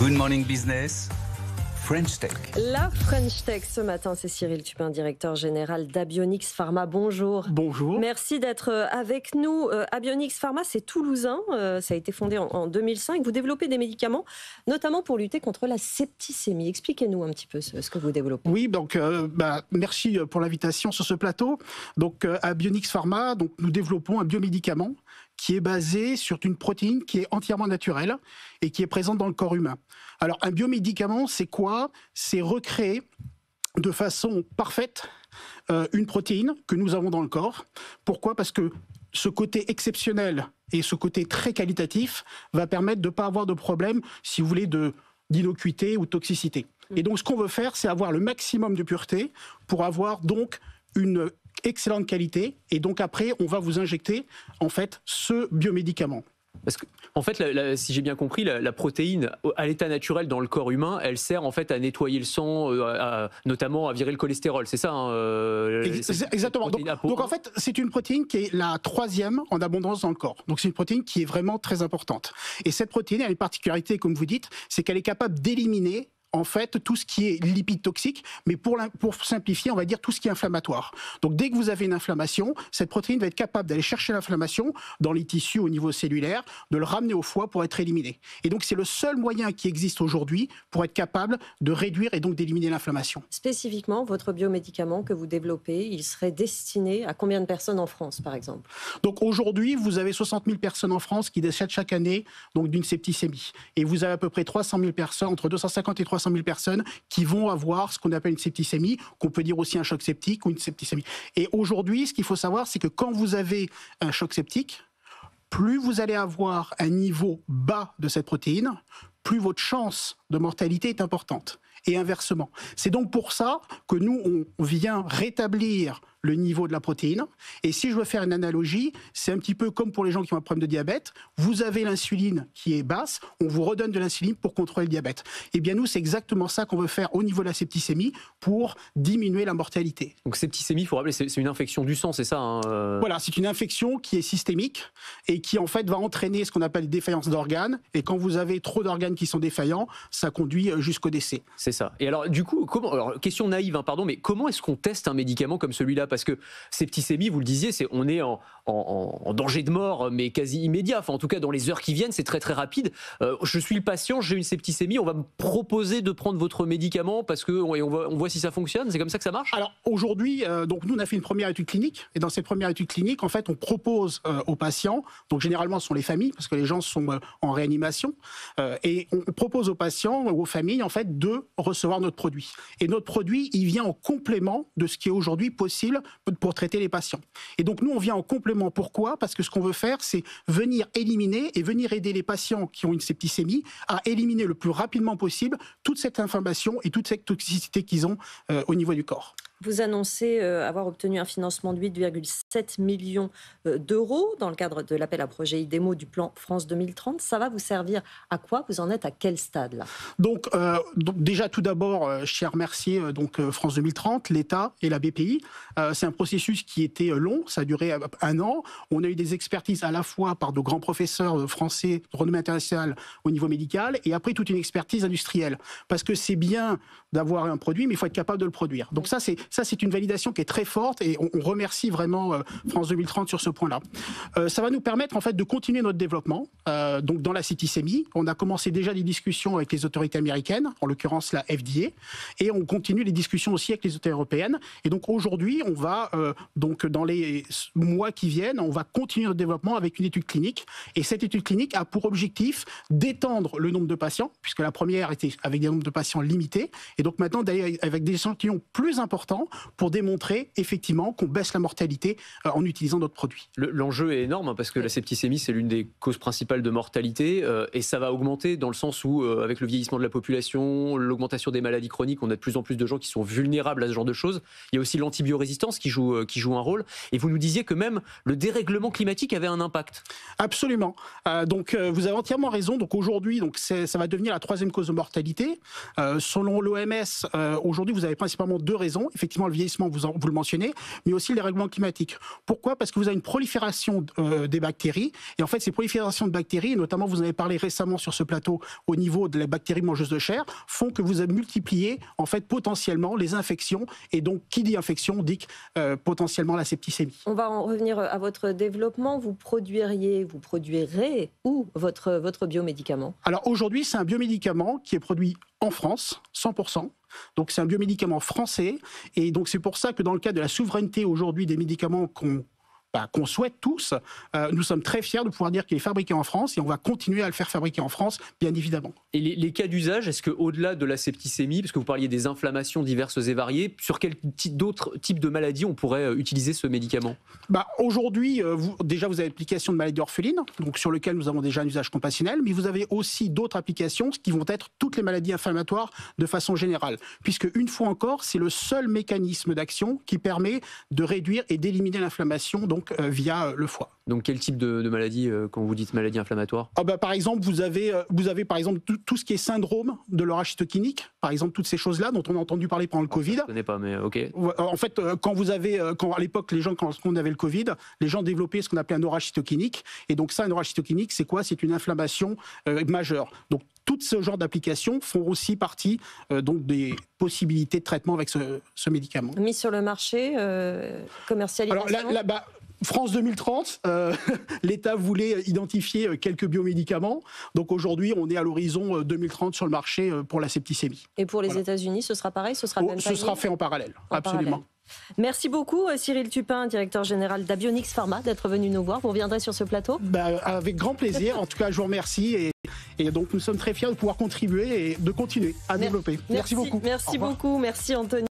Good Morning Business, French Tech. La French Tech ce matin, c'est Cyril Tupin, directeur général d'Abionyx Pharma. Bonjour. Bonjour. Merci d'être avec nous. Abionyx Pharma, c'est toulousain. Ça a été fondé en 2005. Vous développez des médicaments, notamment pour lutter contre la septicémie. Expliquez-nous un petit peu ce que vous développez. Oui, donc merci pour l'invitation sur ce plateau. Donc Abionyx Pharma, donc nous développons un biomédicament qui est basé sur une protéine qui est entièrement naturelle et qui est présente dans le corps humain. Alors un biomédicament, c'est quoi ? C'est recréer de façon parfaite une protéine que nous avons dans le corps. Pourquoi ? Parce que ce côté exceptionnel et ce côté très qualitatif va permettre de ne pas avoir de problème, si vous voulez, d'innocuité ou de toxicité. Et donc ce qu'on veut faire, c'est avoir le maximum de pureté pour avoir donc une excellente qualité, et donc après on va vous injecter en fait ce biomédicament. Parce que, en fait, si j'ai bien compris, la protéine à l'état naturel dans le corps humain, elle sert en fait à nettoyer le sang, notamment à virer le cholestérol, c'est ça Exactement. Donc en fait, c'est une protéine qui est la 3e en abondance dans le corps. Donc c'est une protéine qui est vraiment très importante. Et cette protéine, elle a une particularité, comme vous dites, c'est qu'elle est capable d'éliminer en fait tout ce qui est lipide toxique, mais pour simplifier, on va dire tout ce qui est inflammatoire. Donc dès que vous avez une inflammation, cette protéine va être capable d'aller chercher l'inflammation dans les tissus au niveau cellulaire, de le ramener au foie pour être éliminé. Et donc c'est le seul moyen qui existe aujourd'hui pour être capable de réduire et donc d'éliminer l'inflammation. Spécifiquement, votre biomédicament que vous développez, il serait destiné à combien de personnes en France, par exemple ? Donc aujourd'hui, vous avez 60 000 personnes en France qui décèdent chaque année donc d'une septicémie. Et vous avez à peu près 300 000 personnes, entre 250 et 300 000 personnes qui vont avoir ce qu'on appelle une septicémie, qu'on peut dire aussi un choc septique ou une septicémie. Et aujourd'hui, ce qu'il faut savoir, c'est que quand vous avez un choc septique, plus vous allez avoir un niveau bas de cette protéine, plus votre chance de mortalité est importante. Et inversement. C'est donc pour ça que nous, on vient rétablir le niveau de la protéine. Et si je veux faire une analogie, c'est un petit peu comme pour les gens qui ont un problème de diabète. Vous avez l'insuline qui est basse, on vous redonne de l'insuline pour contrôler le diabète. Et bien nous, c'est exactement ça qu'on veut faire au niveau de la septicémie pour diminuer la mortalité. Donc septicémie, il faut rappeler, c'est une infection du sang, c'est ça Voilà, c'est une infection qui est systémique et qui en fait va entraîner ce qu'on appelle une défaillance d'organes. Et quand vous avez trop d'organes qui sont défaillants, ça conduit jusqu'au décès. C'est ça. Et alors du coup, question naïve, mais comment est-ce qu'on teste un médicament comme celui-là ? Parce que septicémie, vous le disiez, on est en danger de mort, mais quasi immédiat. Enfin, en tout cas, dans les heures qui viennent, c'est très très rapide. Je suis le patient, j'ai une septicémie, on va me proposer de prendre votre médicament parce que on voit si ça fonctionne. C'est comme ça que ça marche ? Alors aujourd'hui, donc nous on a fait une première étude clinique, et dans cette première étude clinique, en fait, on propose aux patients, donc généralement ce sont les familles, parce que les gens sont en réanimation, et on propose aux patients ou aux familles en fait de recevoir notre produit. Et notre produit, il vient en complément de ce qui est aujourd'hui possible pour traiter les patients. Et donc nous, on vient en complément. Pourquoi ? Parce que ce qu'on veut faire, c'est venir éliminer et venir aider les patients qui ont une septicémie à éliminer le plus rapidement possible toute cette inflammation et toute cette toxicité qu'ils ont au niveau du corps. Vous annoncez avoir obtenu un financement de 8,7 millions d'euros dans le cadre de l'appel à projet IDEMO du plan France 2030. Ça va vous servir à quoi ? Vous en êtes à quel stade là ? Donc déjà tout d'abord, je tiens à remercier France 2030, l'État et la BPI. C'est un processus qui était long, ça a duré 1 an. On a eu des expertises à la fois par de grands professeurs français de renommée internationale au niveau médical et après toute une expertise industrielle. Parce que c'est bien d'avoir un produit, mais il faut être capable de le produire. Donc ça, c'est une validation qui est très forte et on remercie vraiment France 2030 sur ce point-là. Ça va nous permettre en fait de continuer notre développement. Donc dans la septicémie, on a commencé déjà des discussions avec les autorités américaines, en l'occurrence la FDA, et on continue les discussions aussi avec les autorités européennes. Et donc aujourd'hui, on va donc dans les mois qui viennent, on va continuer notre développement avec une étude clinique. Et cette étude clinique a pour objectif d'étendre le nombre de patients, puisque la première était avec des nombres de patients limités, et donc maintenant d'aller avec des échantillons plus importants pour démontrer effectivement qu'on baisse la mortalité en utilisant notre produit. L'enjeu est énorme parce que la septicémie, c'est l'une des causes principales de mortalité et ça va augmenter dans le sens où, avec le vieillissement de la population, l'augmentation des maladies chroniques, on a de plus en plus de gens qui sont vulnérables à ce genre de choses. Il y a aussi l'antibiorésistance qui joue un rôle. Et vous nous disiez que même le dérèglement climatique avait un impact. Absolument. Donc vous avez entièrement raison. Donc aujourd'hui, ça va devenir la 3e cause de mortalité. Selon l'OMS, aujourd'hui, vous avez principalement 2 raisons. Effectivement, effectivement le vieillissement, vous le mentionnez, mais aussi les règlements climatiques. Pourquoi ? Parce que vous avez une prolifération des bactéries, et en fait ces proliférations de bactéries, et notamment vous en avez parlé récemment sur ce plateau au niveau de la bactérie mangeuse de chair, font que vous avez multiplié en fait potentiellement les infections, et donc qui dit infection dit potentiellement la septicémie. On va en revenir à votre développement. Vous produirez où votre biomédicament ? Alors aujourd'hui, c'est un biomédicament qui est produit en France, 100%. Donc c'est un biomédicament français. Et donc c'est pour ça que dans le cadre de la souveraineté aujourd'hui des médicaments qu'on souhaite tous, nous sommes très fiers de pouvoir dire qu'il est fabriqué en France et on va continuer à le faire fabriquer en France, bien évidemment. Et les cas d'usage, est-ce qu'au-delà de la septicémie, parce que vous parliez des inflammations diverses et variées, sur quel d'autres types de maladies on pourrait utiliser ce médicament ? Aujourd'hui, vous avez l'application de maladies orphelines, donc sur lequel nous avons déjà un usage compassionnel, mais vous avez aussi d'autres applications qui vont être toutes les maladies inflammatoires de façon générale, puisque une fois encore, c'est le seul mécanisme d'action qui permet de réduire et d'éliminer l'inflammation, donc via le foie. Donc quel type de maladie quand vous dites maladie inflammatoire ? Par exemple, vous avez par exemple tout ce qui est syndrome de l'orage cytokinique, par exemple toutes ces choses-là dont on a entendu parler pendant le Covid. Je ne connais pas, mais ok. En fait, quand à l'époque, quand on avait le Covid, les gens développaient ce qu'on appelait un orage cytokinique. Et donc ça, un orage cytokinique, c'est quoi ? C'est une inflammation majeure. Donc tout ce genre d'applications font aussi partie donc des possibilités de traitement avec ce médicament. Mis sur le marché, commercialisation. Alors là, France 2030, l'État voulait identifier quelques biomédicaments. Donc aujourd'hui, on est à l'horizon 2030 sur le marché pour la septicémie. Et pour les États-Unis, ce sera pareil ? Ce sera fait en parallèle, absolument. Merci beaucoup Cyril Tupin, directeur général d'Abionyx Pharma, d'être venu nous voir. Vous reviendrez sur ce plateau ? Avec grand plaisir. En tout cas, je vous remercie. Et donc, nous sommes très fiers de pouvoir contribuer et de continuer à développer. Merci beaucoup. Merci beaucoup. Merci Anthony.